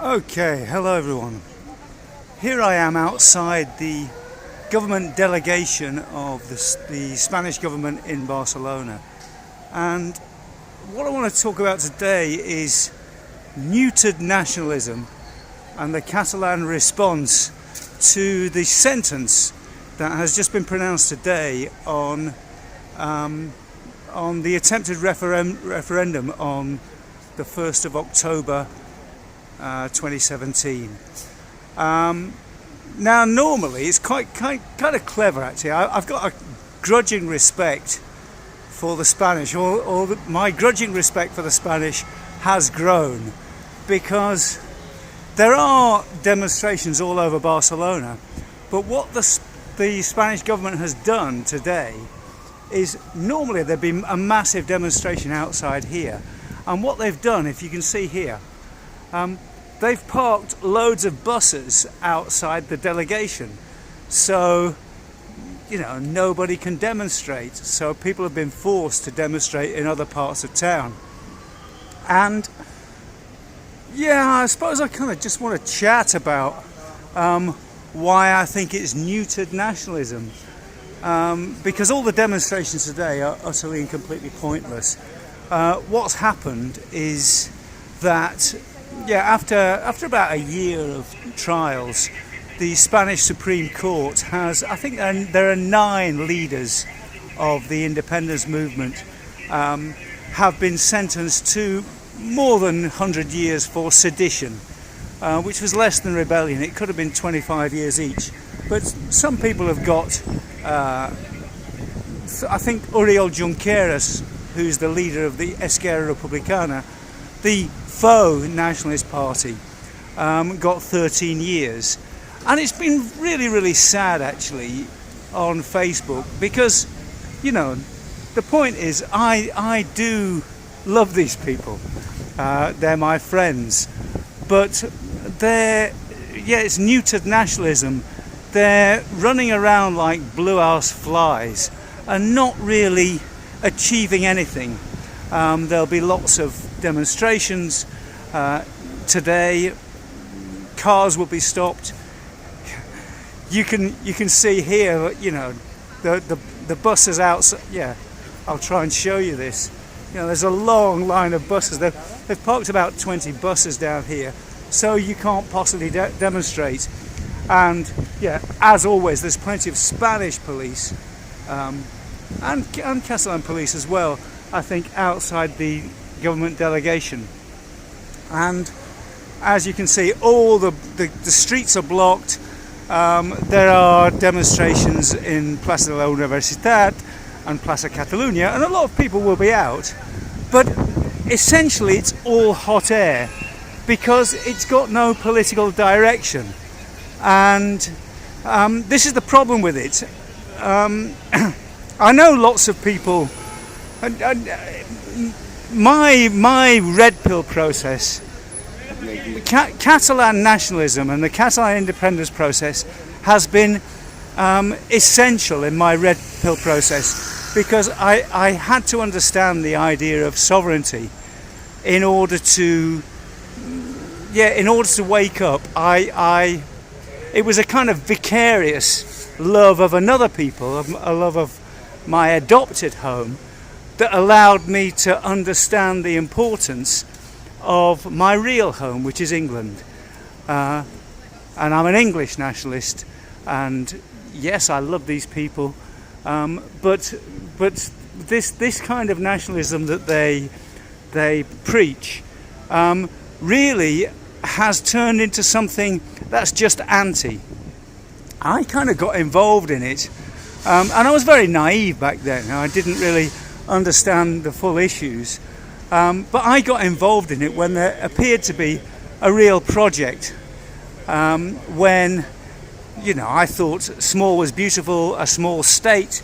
Okay, hello everyone. Here I am outside the government delegation of the Spanish government in Barcelona. And what I want to talk about today is neutered nationalism and the Catalan response to the sentence that has just been pronounced today on the attempted referendum on the 1st of October 2017. Now, normally it's kind of clever actually. I've got a grudging respect for the Spanish, my grudging respect for the Spanish has grown because there are demonstrations all over Barcelona, but what the Spanish government has done today is normally there'd be a massive demonstration outside here, and what they've done, if you can see here, they've parked loads of buses outside the delegation, so nobody can demonstrate. So people have been forced to demonstrate in other parts of town. And I suppose I kind of just want to chat about why I think it's neutered nationalism, because all the demonstrations today are utterly and completely pointless. What's happened is that after about a year of trials, the Spanish Supreme Court has, I think there are 9 leaders of the independence movement have been sentenced to more than 100 years for sedition, which was less than rebellion. It could have been 25 years each. But some people have got, I think Oriol Junqueras, who's the leader of the Esquerra Republicana, the faux nationalist party, got 13 years. And it's been really, really sad actually on Facebook because, the point is I do love these people. They're my friends. But it's neutered nationalism. They're running around like blue-ass flies and not really achieving anything. There'll be lots of demonstrations today. Cars will be stopped. You can see here, the buses outside. Yeah, I'll try and show you this. There's a long line of buses. They've parked about 20 buses down here, so you can't possibly demonstrate. And as always, there's plenty of Spanish police and Catalan police as well, I think, outside the government delegation. And as you can see, all the streets are blocked. There are demonstrations in Plaça de la Universitat and Plaça Catalunya, and a lot of people will be out, but essentially it's all hot air because it's got no political direction. And this is the problem with it. I know lots of people. My red pill process, Catalan nationalism and the Catalan independence process has been essential in my red pill process because I had to understand the idea of sovereignty in order to wake up. It was a kind of vicarious love of another people, a love of my adopted home, that allowed me to understand the importance of my real home, which is England. And I'm an English nationalist, and yes, I love these people, but this kind of nationalism that they preach really has turned into something that's just anti. I kind of got involved in it, and I was very naive back then. I didn't really understand the full issues, but I got involved in it when there appeared to be a real project, when I thought small was beautiful, a small state,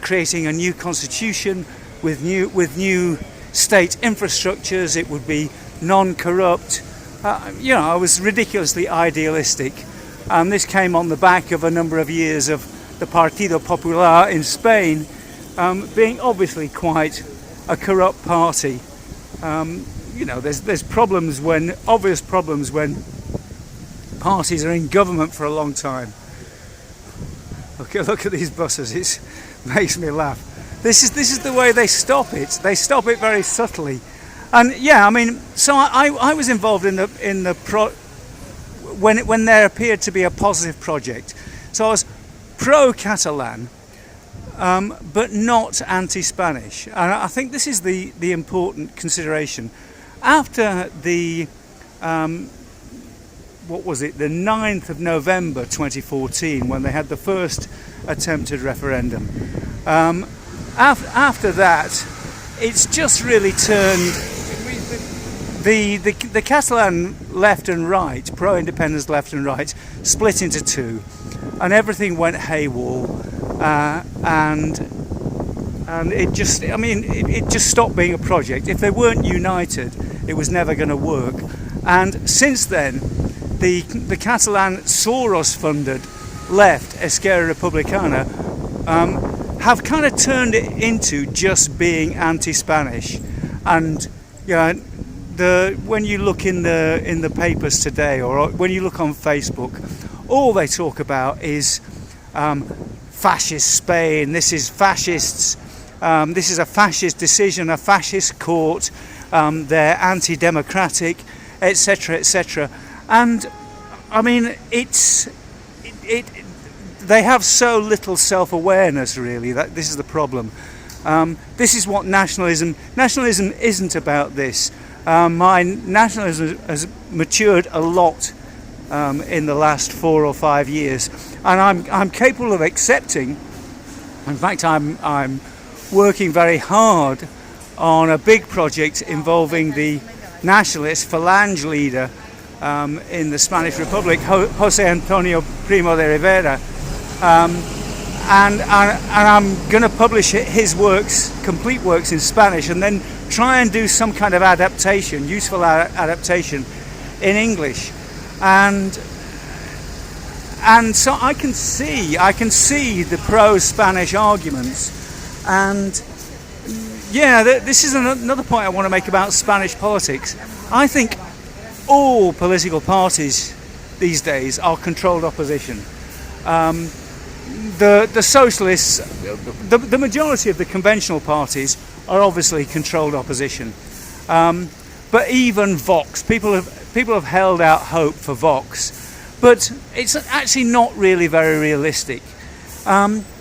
creating a new constitution with new state infrastructures. It would be non-corrupt. I was ridiculously idealistic, and this came on the back of a number of years of the Partido Popular in Spain being obviously quite a corrupt party. there's problems obvious problems when parties are in government for a long time. Look at these buses. It makes me laugh. This is the way they stop it. They stop it very subtly, and so I was involved in the when there appeared to be a positive project. So I was pro-Catalan, but not anti-Spanish. And I think this is the important consideration. After the the 9th of November 2014, when they had the first attempted referendum. After that, it's just really turned the Catalan left and right, pro-independence left and right, split into two, and everything went haywire, and it just stopped being a project. If they weren't united, it was never going to work. And since then, the Catalan Soros-funded left, Esquerra Republicana, have kind of turned it into just being anti-Spanish. And when you look in the papers today, or when you look on Facebook, all they talk about is fascist Spain. This is fascists. This is a fascist decision, a fascist court. They're anti-democratic, etc., etc. And they have so little self-awareness, really, that this is the problem. This is what nationalism isn't about this. My nationalism has matured a lot in the last 4 or 5 years, and I'm capable of accepting. In fact, I'm working very hard on a big project involving the nationalist Falange leader in the Spanish Republic, José Antonio Primo de Rivera, and I'm going to publish his works, complete works in Spanish, and then try and do some kind of adaptation, useful adaptation in English, and so I can see the pro-Spanish arguments, and this is another point I want to make about Spanish politics. I think all political parties these days are controlled opposition. The socialists, the majority of the conventional parties are obviously controlled opposition. But even Vox, people have held out hope for Vox, but it's actually not really very realistic,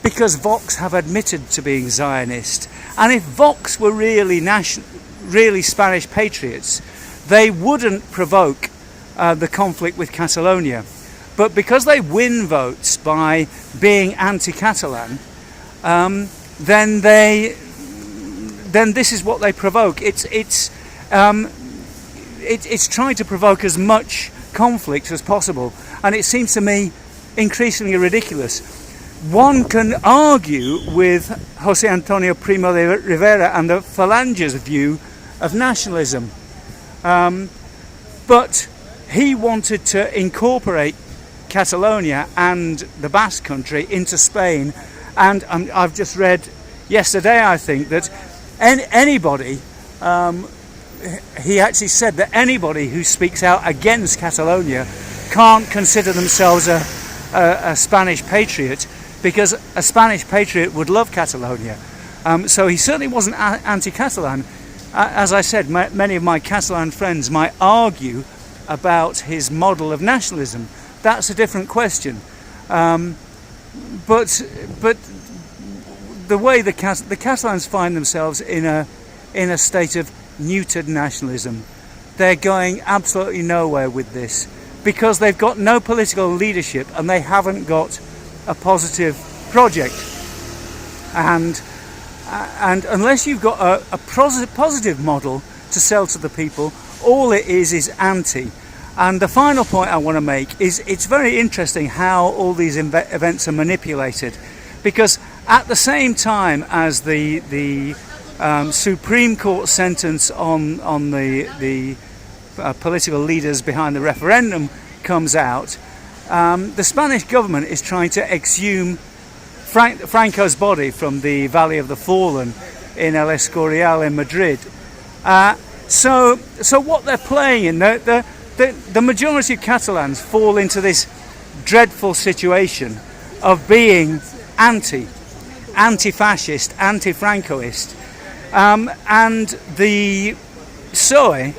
because Vox have admitted to being Zionist. And if Vox were really Spanish patriots, they wouldn't provoke the conflict with Catalonia. But because they win votes by being anti-Catalan, then this is what they provoke. It's trying to provoke as much conflict as possible, and it seems to me increasingly ridiculous. One can argue with José Antonio Primo de Rivera and the Falange's view of nationalism, but he wanted to incorporate Catalonia and the Basque Country into Spain, and I've just read yesterday, I think, that anybody, he actually said that anybody who speaks out against Catalonia can't consider themselves a Spanish patriot, because a Spanish patriot would love Catalonia. So he certainly wasn't anti-Catalan. As I said, many of my Catalan friends might argue about his model of nationalism. That's a different question. But the way the Catalans find themselves in a state of neutered nationalism, they're going absolutely nowhere with this, because they've got no political leadership and they haven't got a positive project. And unless you've got a positive model to sell to the people, all it is anti. And the final point I want to make is it's very interesting how all these events are manipulated, because at the same time as the Supreme Court sentence on the political leaders behind the referendum comes out, the Spanish government is trying to exhume Franco's body from the Valley of the Fallen in El Escorial in Madrid. So what they're playing in, the majority of Catalans fall into this dreadful situation of being anti-fascist, anti-Francoist, and the PSOE,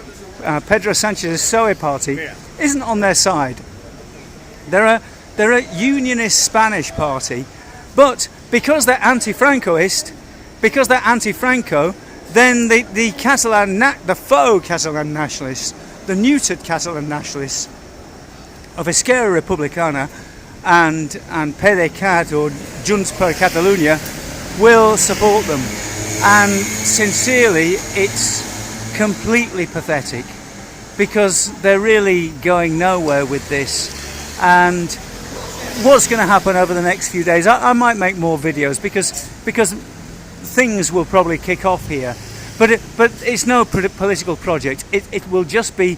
Pedro Sanchez's PSOE party, isn't on their side. They're a unionist Spanish party, but because they're anti-Francoist, because they're anti-Franco, then the faux Catalan nationalists, the neutered Catalan nationalists of Esquerra Republicana and PDeCAT or Junts per Catalunya will support them. And sincerely, it's completely pathetic, because they're really going nowhere with this. And what's going to happen over the next few days, I might make more videos because things will probably kick off here, but it's no political project. It will just be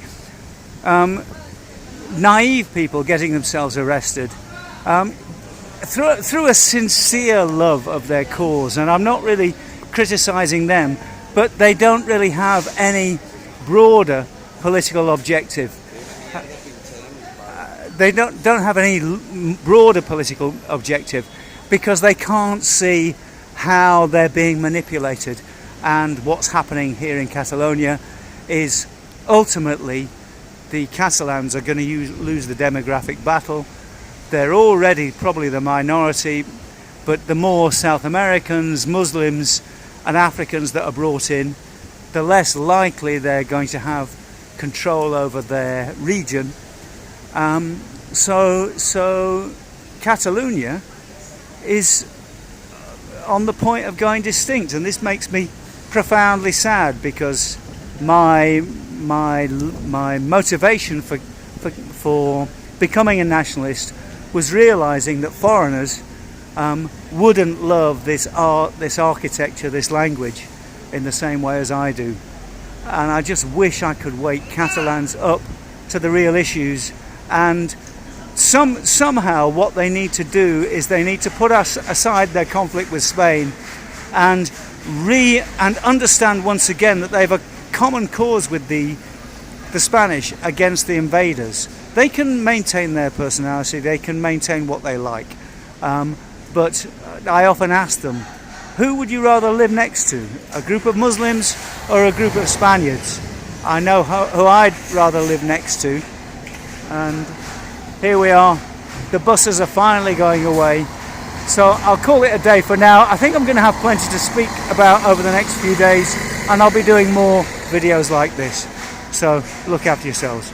naive people getting themselves arrested through a sincere love of their cause. And I'm not really criticizing them, but they don't really have any broader political objective. They don't have any broader political objective, because they can't see how they're being manipulated. And what's happening here in Catalonia is ultimately the Catalans are going to lose the demographic battle. They're already probably the minority, but the more South Americans, Muslims and Africans that are brought in, the less likely they're going to have control over their region. So Catalonia is on the point of going distinct, and this makes me profoundly sad, because my motivation for becoming a nationalist was realizing that foreigners wouldn't love this art, this architecture, this language in the same way as I do. And I just wish I could wake Catalans up to the real issues. And somehow what they need to do is they need to put aside their conflict with Spain and understand once again that they have a common cause with the Spanish against the invaders. They can maintain their personality, they can maintain what they like, but I often ask them, who would you rather live next to, a group of Muslims or a group of Spaniards? I know who I'd rather live next to. And here we are, the buses are finally going away, so I'll call it a day for now. I think I'm going to have plenty to speak about over the next few days, and I'll be doing more videos like this, so look after yourselves.